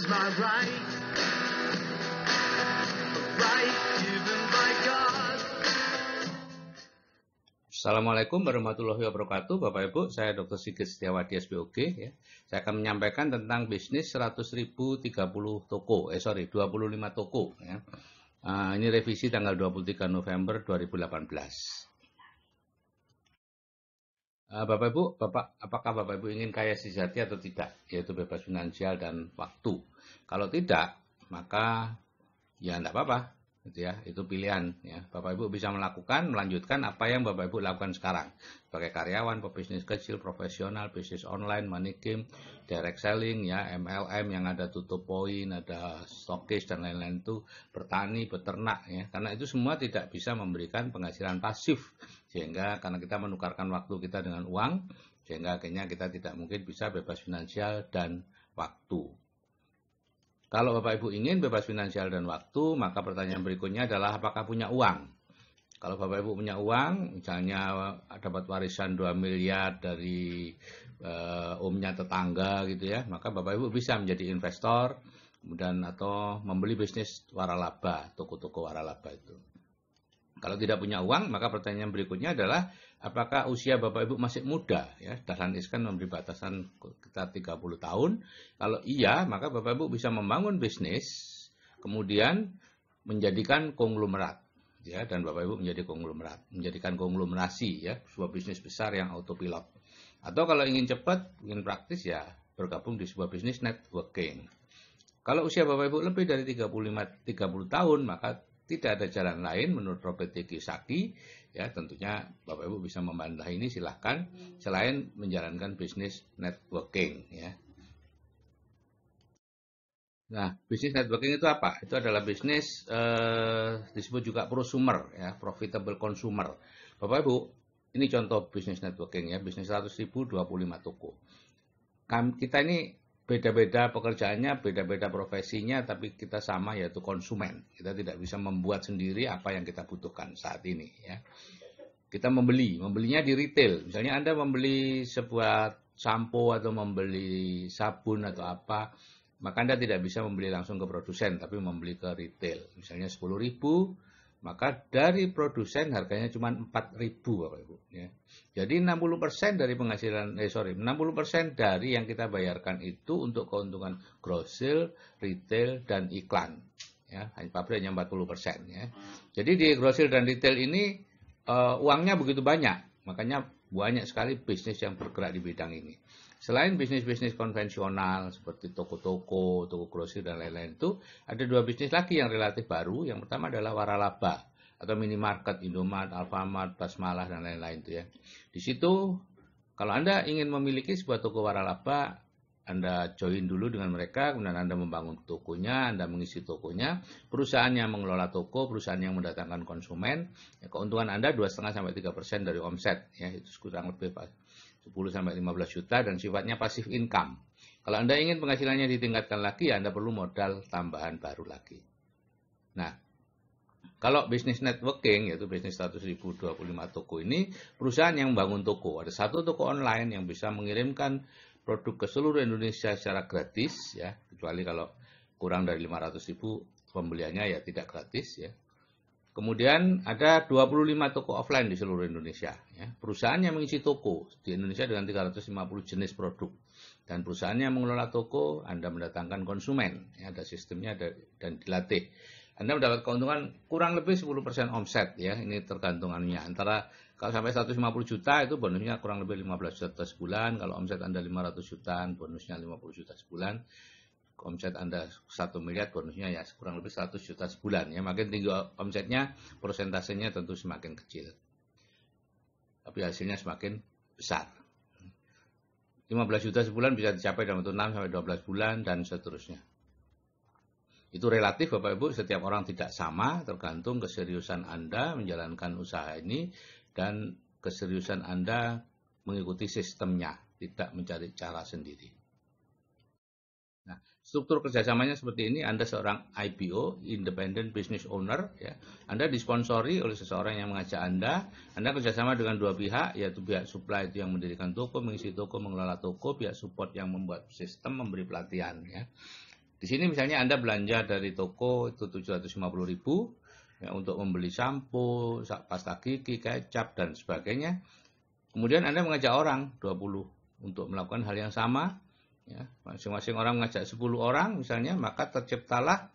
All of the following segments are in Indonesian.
is my right, a right given by God. Assalamualaikum warahmatullahi wabarakatuh, Bapak Ibu. Saya Dr. Sigit Setiawadi SPOG. Ya. Saya akan menyampaikan tentang bisnis 100.000 25 toko. Ya. Ini revisi tanggal 23 November 2018. Bapak Ibu, apakah Bapak Ibu ingin kaya sejati atau tidak? Yaitu bebas finansial dan waktu. Kalau tidak, maka ya tidak apa-apa. Gitu ya, itu pilihan ya. Bapak Ibu bisa melanjutkan apa yang Bapak Ibu lakukan sekarang sebagai karyawan, pebisnis kecil, profesional, bisnis online, money game, direct selling ya, MLM yang ada tutup poin, ada stokis dan lain-lain, itu bertani, beternak ya. Karena itu semua tidak bisa memberikan penghasilan pasif, sehingga karena kita menukarkan waktu kita dengan uang, sehingga akhirnya kita tidak mungkin bisa bebas finansial dan waktu. Kalau Bapak Ibu ingin bebas finansial dan waktu, maka pertanyaan berikutnya adalah apakah punya uang? Kalau Bapak Ibu punya uang, misalnya dapat warisan 2 miliar dari omnya tetangga gitu ya, maka Bapak Ibu bisa menjadi investor, kemudian atau membeli bisnis waralaba, toko-toko waralaba itu. Kalau tidak punya uang, maka pertanyaan berikutnya adalah apakah usia Bapak Ibu masih muda? Ya, Dahlan Iskan memberi batasan sekitar 30 tahun. Kalau iya, maka Bapak Ibu bisa membangun bisnis, kemudian menjadikan konglomerat. Ya, dan Bapak Ibu menjadi konglomerat, menjadikan konglomerasi ya, sebuah bisnis besar yang autopilot. Atau kalau ingin cepat, ingin praktis ya, bergabung di sebuah bisnis networking. Kalau usia Bapak Ibu lebih dari 30 tahun, maka tidak ada jalan lain menurut Robert T. Kiyosaki, ya tentunya Bapak Ibu bisa membantah ini, silahkan, selain menjalankan bisnis networking. Ya. Nah, bisnis networking itu apa? Itu adalah bisnis disebut juga prosumer, ya, profitable consumer. Bapak Ibu, ini contoh bisnis networking ya, bisnis 100.000 25 toko. Kita ini beda-beda pekerjaannya, beda-beda profesinya, tapi kita sama, yaitu konsumen. Kita tidak bisa membuat sendiri apa yang kita butuhkan saat ini. Ya. Kita membelinya di retail. Misalnya Anda membeli sebuah sampo atau membeli sabun atau apa, maka Anda tidak bisa membeli langsung ke produsen, tapi membeli ke retail. Misalnya 10.000, maka dari produsen harganya cuma 4.000 Bapak Ibu. Ya. Jadi 60% dari penghasilan, 60% dari yang kita bayarkan itu untuk keuntungan grosir, retail, dan iklan. Ya, pabrik hanya 40%. Ya. Jadi di grosir dan retail ini uangnya begitu banyak, makanya banyak sekali bisnis yang bergerak di bidang ini. Selain bisnis-bisnis konvensional seperti toko-toko, toko grosir dan lain-lain, itu ada dua bisnis lagi yang relatif baru. Yang pertama adalah waralaba atau minimarket, Indomart, Alfamart, Basmalah dan lain-lain itu ya. Di situ kalau Anda ingin memiliki sebuah toko waralaba, Anda join dulu dengan mereka, kemudian Anda membangun tokonya, Anda mengisi tokonya, perusahaan yang mengelola toko, perusahaan yang mendatangkan konsumen, ya, keuntungan Anda 2,5-3% dari omset, ya itu kurang lebih 10-15 juta dan sifatnya pasif income. Kalau Anda ingin penghasilannya ditingkatkan lagi, Anda perlu modal tambahan baru lagi. Nah, kalau bisnis networking, yaitu bisnis 100.000 25 toko ini, perusahaan yang membangun toko. Ada satu toko online yang bisa mengirimkan produk ke seluruh Indonesia secara gratis, ya, kecuali kalau kurang dari 500.000 pembeliannya ya tidak gratis, ya. Kemudian ada 25 toko offline di seluruh Indonesia. Ya. Perusahaan yang mengisi toko di Indonesia dengan 350 jenis produk. Dan perusahaan yang mengelola toko, Anda mendatangkan konsumen. Ya, ada sistemnya dan dilatih. Anda mendapat keuntungan kurang lebih 10% omset. Ya. Ini tergantungannya. Antara kalau sampai 150 juta itu bonusnya kurang lebih 15 juta sebulan. Kalau omset Anda 500 jutaan, bonusnya 50 juta sebulan. Omset Anda 1 miliar, bonusnya ya kurang lebih 100 juta sebulan. Ya, makin tinggi omsetnya, persentasenya tentu semakin kecil. Tapi hasilnya semakin besar. 15 juta sebulan bisa dicapai dalam waktu 6-12 bulan dan seterusnya. Itu relatif Bapak Ibu, setiap orang tidak sama, tergantung keseriusan Anda menjalankan usaha ini dan keseriusan Anda mengikuti sistemnya, tidak mencari cara sendiri. Nah, struktur kerjasamanya seperti ini. Anda seorang IPO, Independent Business Owner, ya. Anda disponsori oleh seseorang yang mengajak Anda kerjasama dengan dua pihak, yaitu pihak supply itu yang mendirikan toko, mengisi toko, mengelola toko, pihak support yang membuat sistem, memberi pelatihan, ya. Di sini misalnya Anda belanja dari toko itu 750.000 ya, untuk membeli sampo, pasta gigi, kecap dan sebagainya. Kemudian Anda mengajak orang 20 untuk melakukan hal yang sama, ya, masing-masing orang mengajak 10 orang misalnya, maka terciptalah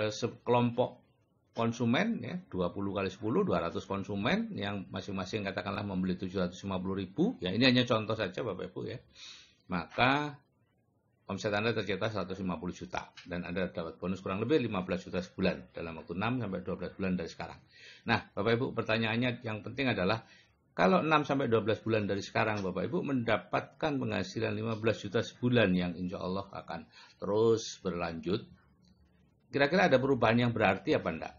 sekelompok konsumen ya, 20 kali 10, 200 konsumen yang masing-masing katakanlah membeli 750.000, ya ini hanya contoh saja Bapak Ibu ya. Maka omset Anda tercipta 150 juta dan Anda dapat bonus kurang lebih 15 juta sebulan dalam waktu 6 sampai 12 bulan dari sekarang. Nah, Bapak Ibu, pertanyaannya yang penting adalah kalau 6 sampai 12 bulan dari sekarang Bapak Ibu mendapatkan penghasilan 15 juta sebulan yang insya Allah akan terus berlanjut, kira-kira ada perubahan yang berarti apa enggak?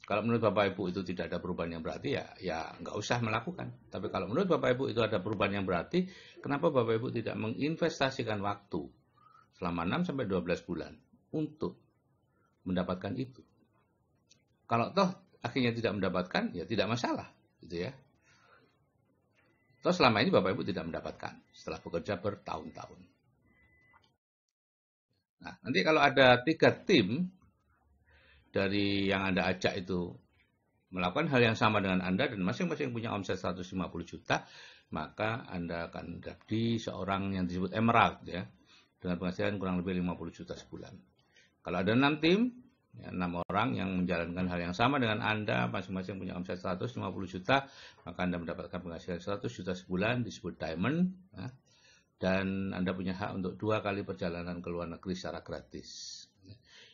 Kalau menurut Bapak Ibu itu tidak ada perubahan yang berarti ya nggak usah melakukan. Tapi kalau menurut Bapak Ibu itu ada perubahan yang berarti, kenapa Bapak Ibu tidak menginvestasikan waktu selama 6 sampai 12 bulan untuk mendapatkan itu? Kalau toh akhirnya tidak mendapatkan, ya tidak masalah, gitu ya. Toh selama ini Bapak Ibu tidak mendapatkan setelah bekerja bertahun-tahun. Nah, nanti kalau ada 3 tim dari yang Anda ajak itu melakukan hal yang sama dengan Anda dan masing-masing punya omset 150 juta, maka Anda akan menjadi seorang yang disebut emerald ya, dengan penghasilan kurang lebih 50 juta sebulan. Kalau ada 6 tim, ya, 6 orang yang menjalankan hal yang sama dengan Anda, masing-masing punya omset 150 juta, maka Anda mendapatkan penghasilan 100 juta sebulan, disebut diamond, ya, dan Anda punya hak untuk 2 kali perjalanan ke luar negeri secara gratis.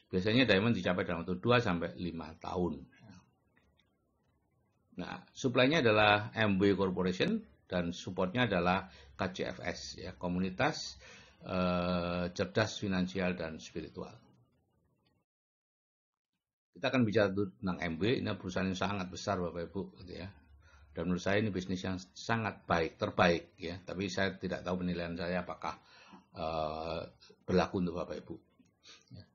Biasanya diamond dicapai dalam waktu 2 sampai 5 tahun. Nah, supply-nya adalah MW Corporation dan supportnya adalah KCFS, ya, Komunitas Cerdas Finansial dan Spiritual. Kita akan bicara tentang MW, ini perusahaan yang sangat besar Bapak Ibu, gitu ya. Dan menurut saya ini bisnis yang sangat baik, terbaik, ya. Tapi saya tidak tahu penilaian saya apakah berlaku untuk Bapak Ibu. Ya.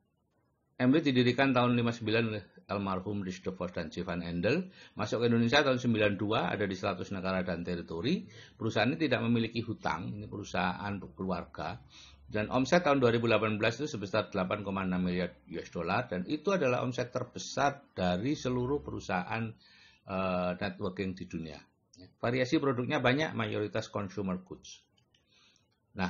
MW didirikan tahun 59 oleh almarhum Rich DeVos dan Jevan Endel. Masuk ke Indonesia tahun 92, ada di 100 negara dan teritori. Perusahaan ini tidak memiliki hutang, ini perusahaan keluarga. Dan omset tahun 2018 itu sebesar 8,6 miliar US dollar dan itu adalah omset terbesar dari seluruh perusahaan networking di dunia. Variasi produknya banyak, mayoritas consumer goods. Nah,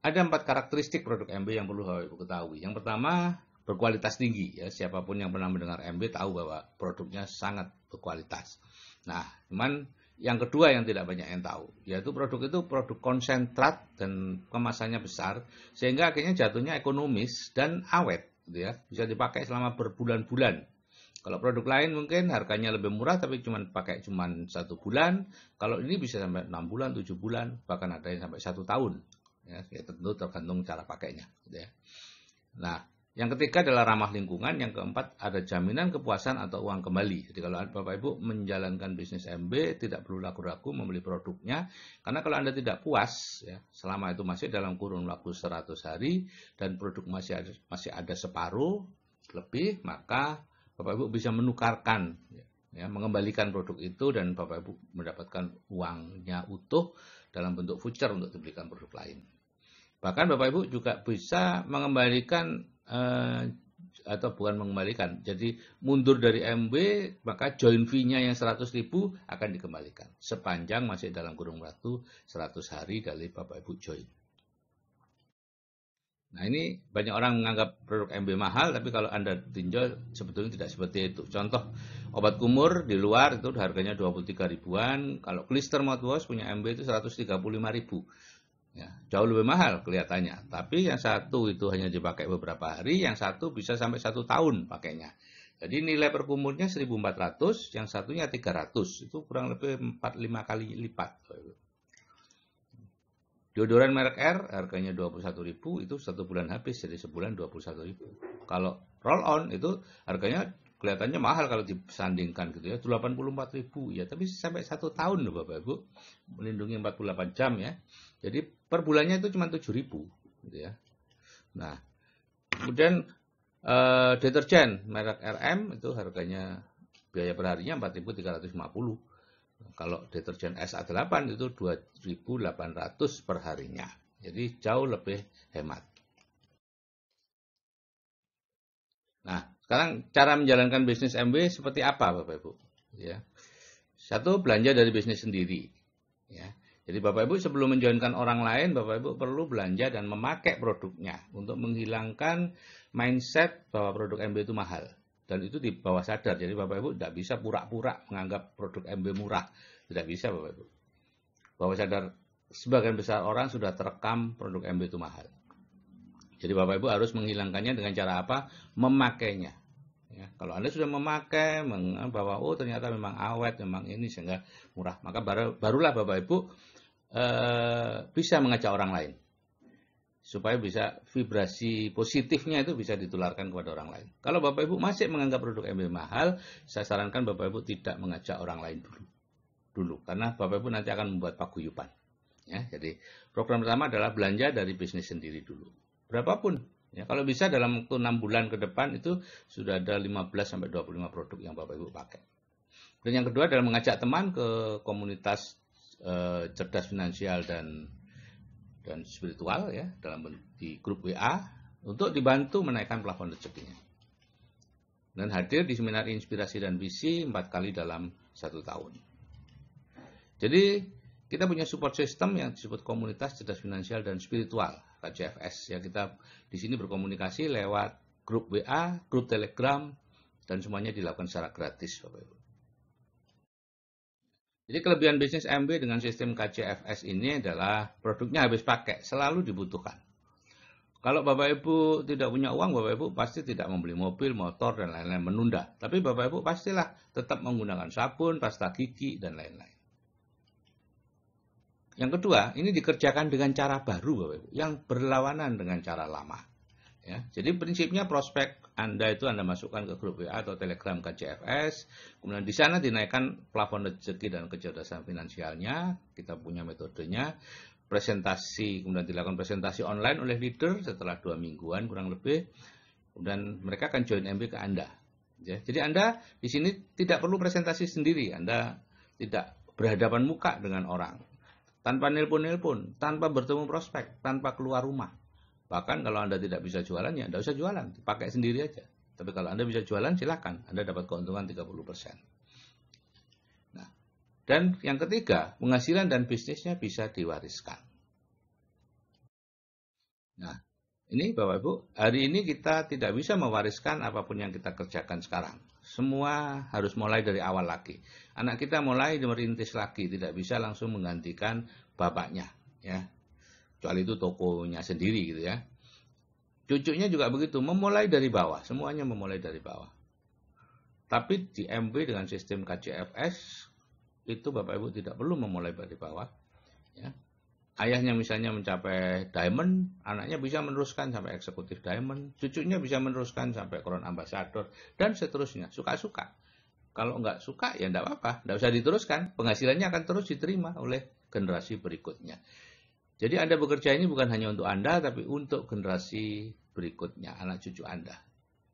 ada 4 karakteristik produk MW yang perlu Bapak Ibu ketahui. Yang pertama, berkualitas tinggi, ya, siapapun yang pernah mendengar MW tahu bahwa produknya sangat berkualitas. Nah, cuman yang kedua yang tidak banyak yang tahu, yaitu produk itu produk konsentrat dan kemasannya besar, sehingga akhirnya jatuhnya ekonomis dan awet, gitu ya, bisa dipakai selama berbulan-bulan. Kalau produk lain mungkin harganya lebih murah tapi pakai 1 bulan, kalau ini bisa sampai 6 bulan, 7 bulan, bahkan ada yang sampai 1 tahun. Ya, tentu tergantung cara pakainya, gitu ya. Nah, yang ketiga adalah ramah lingkungan, yang keempat ada jaminan kepuasan atau uang kembali. Jadi kalau Bapak Ibu menjalankan bisnis MB tidak perlu ragu-ragu membeli produknya, karena kalau Anda tidak puas, ya, selama itu masih dalam kurun waktu 100 hari dan produk masih ada separuh lebih, maka Bapak Ibu bisa menukarkan, ya, mengembalikan produk itu dan Bapak Ibu mendapatkan uangnya utuh dalam bentuk voucher untuk dibelikan produk lain. Bahkan Bapak Ibu juga bisa mengembalikan atau bukan mengembalikan, jadi mundur dari MB, maka join fee-nya yang 100.000 akan dikembalikan sepanjang masih dalam kurun waktu 100 hari dari Bapak Ibu join. Nah, ini banyak orang menganggap produk MB mahal, tapi kalau Anda tinjau sebetulnya tidak seperti itu. Contoh, obat kumur di luar itu harganya 23 ribuan, kalau Klister mouthwash punya MB itu 135.000. Ya, jauh lebih mahal kelihatannya. Tapi yang satu itu hanya dipakai beberapa hari, yang satu bisa sampai 1 tahun pakainya. Jadi nilai per kumurnya 1.400, yang satunya 300. Itu kurang lebih 4-5 kali lipat. Deodoran merek R harganya 21.000, itu 1 bulan habis, jadi sebulan 21.000. Kalau roll on itu harganya kelihatannya mahal kalau disandingkan gitu ya, 84.000 ya, tapi sampai 1 tahun loh Bapak Ibu, melindungi 48 jam ya. Jadi per bulannya itu cuma 7.000 gitu ya. Nah, kemudian deterjen merek RM itu harganya biaya perharinya 4.350. Kalau deterjen SA8 itu 2.800 per harinya. Jadi jauh lebih hemat. Nah, sekarang cara menjalankan bisnis MB seperti apa, Bapak Ibu? Ya. Satu, belanja dari bisnis sendiri. Ya. Jadi Bapak Ibu sebelum menjoinkan orang lain, Bapak Ibu perlu belanja dan memakai produknya untuk menghilangkan mindset bahwa produk MB itu mahal. Dan itu di bawah sadar. Jadi Bapak Ibu tidak bisa pura-pura menganggap produk MB murah. Tidak bisa Bapak Ibu. Bawah sadar sebagian besar orang sudah terekam produk MB itu mahal. Jadi Bapak Ibu harus menghilangkannya dengan cara apa? Memakainya. Ya, kalau Anda sudah memakai, bahwa oh ternyata memang awet, memang ini sehingga murah, maka barulah Bapak Ibu bisa mengajak orang lain. Supaya bisa vibrasi positifnya itu bisa ditularkan kepada orang lain. Kalau Bapak Ibu masih menganggap produk MB mahal, saya sarankan Bapak Ibu tidak mengajak orang lain dulu. Karena Bapak Ibu nanti akan membuat paguyuban. Ya, jadi program pertama adalah belanja dari bisnis sendiri dulu. Berapapun. Ya, kalau bisa dalam waktu 6 bulan ke depan itu sudah ada 15-25 produk yang Bapak Ibu pakai. Dan yang kedua adalah mengajak teman ke komunitas cerdas finansial dan spiritual ya di grup WA untuk dibantu menaikkan plafon rezekinya. Dan hadir di seminar inspirasi dan visi 4 kali dalam 1 tahun. Jadi kita punya support system yang disebut komunitas cerdas finansial dan spiritual KCFS ya, kita di sini berkomunikasi lewat grup WA, grup Telegram dan semuanya dilakukan secara gratis Bapak Ibu. Jadi kelebihan bisnis MB dengan sistem KCFS ini adalah produknya habis pakai, selalu dibutuhkan. Kalau Bapak Ibu tidak punya uang, Bapak Ibu pasti tidak membeli mobil, motor, dan lain-lain, menunda. Tapi Bapak Ibu pastilah tetap menggunakan sabun, pasta gigi, dan lain-lain. Yang kedua, ini dikerjakan dengan cara baru Bapak Ibu, yang berlawanan dengan cara lama. Ya, jadi prinsipnya prospek Anda itu Anda masukkan ke grup WA atau Telegram KCFS, kemudian di sana dinaikkan plafon rezeki dan kecerdasan finansialnya, kita punya metodenya, presentasi, kemudian dilakukan presentasi online oleh leader setelah 2 mingguan kurang lebih, kemudian mereka akan join MB ke Anda. Ya, jadi Anda di sini tidak perlu presentasi sendiri, Anda tidak berhadapan muka dengan orang, tanpa nelpon-nelpon, tanpa bertemu prospek, tanpa keluar rumah. Bahkan kalau Anda tidak bisa jualan, ya Anda usah jualan, pakai sendiri aja. Tapi kalau Anda bisa jualan, silakan. Anda dapat keuntungan 30%. Nah, dan yang ketiga, penghasilan dan bisnisnya bisa diwariskan. Nah, ini Bapak Ibu, hari ini kita tidak bisa mewariskan apapun yang kita kerjakan sekarang. Semua harus mulai dari awal lagi. Anak kita mulai merintis lagi, tidak bisa langsung menggantikan bapaknya, ya. Kecuali itu tokonya sendiri gitu ya. Cucunya juga begitu, memulai dari bawah, semuanya memulai dari bawah. Tapi di MB dengan sistem KCFS itu Bapak Ibu tidak perlu memulai dari bawah. Ya. Ayahnya misalnya mencapai diamond, anaknya bisa meneruskan sampai eksekutif diamond, cucunya bisa meneruskan sampai crown ambassador dan seterusnya. Suka-suka. Kalau nggak suka ya nggak apa-apa, nggak usah diteruskan. Penghasilannya akan terus diterima oleh generasi berikutnya. Jadi Anda bekerja ini bukan hanya untuk Anda, tapi untuk generasi berikutnya, anak cucu Anda.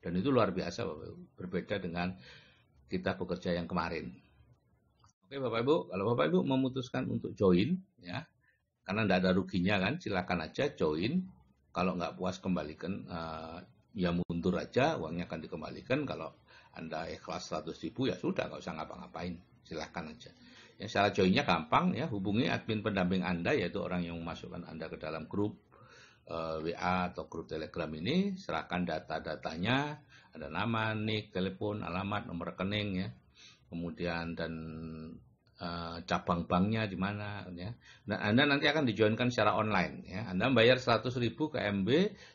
Dan itu luar biasa, Bapak Ibu. Berbeda dengan kita bekerja yang kemarin. Oke Bapak Ibu, kalau Bapak Ibu memutuskan untuk join, ya, karena tidak ada ruginya kan, silakan aja join. Kalau nggak puas kembalikan, ya mundur aja, uangnya akan dikembalikan. Kalau Anda ikhlas 100.000 ya sudah, nggak usah ngapa-ngapain, silakan aja. Ya, cara joinnya gampang ya, hubungi admin pendamping Anda, yaitu orang yang memasukkan Anda ke dalam grup WA atau grup Telegram ini, serahkan data-datanya, ada nama, nik, telepon, alamat, nomor rekening ya, kemudian dan cabang banknya di mana ya. Dan Anda nanti akan dijoinkan secara online ya. Anda bayar 100.000 ke MB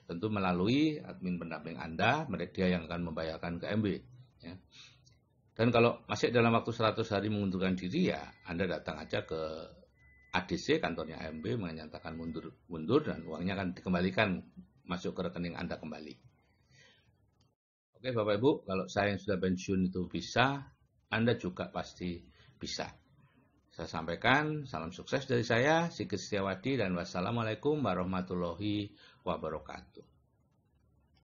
tentu melalui admin pendamping Anda, mereka yang akan membayarkan ke MB ya. Dan kalau masih dalam waktu 100 hari mengundurkan diri ya Anda datang aja ke ADC kantornya MB menyatakan mundur dan uangnya akan dikembalikan masuk ke rekening Anda kembali. Oke Bapak Ibu, kalau saya yang sudah pensiun itu bisa, Anda juga pasti bisa. Saya sampaikan, salam sukses dari saya, Sigit Setiawadi, dan wassalamualaikum warahmatullahi wabarakatuh.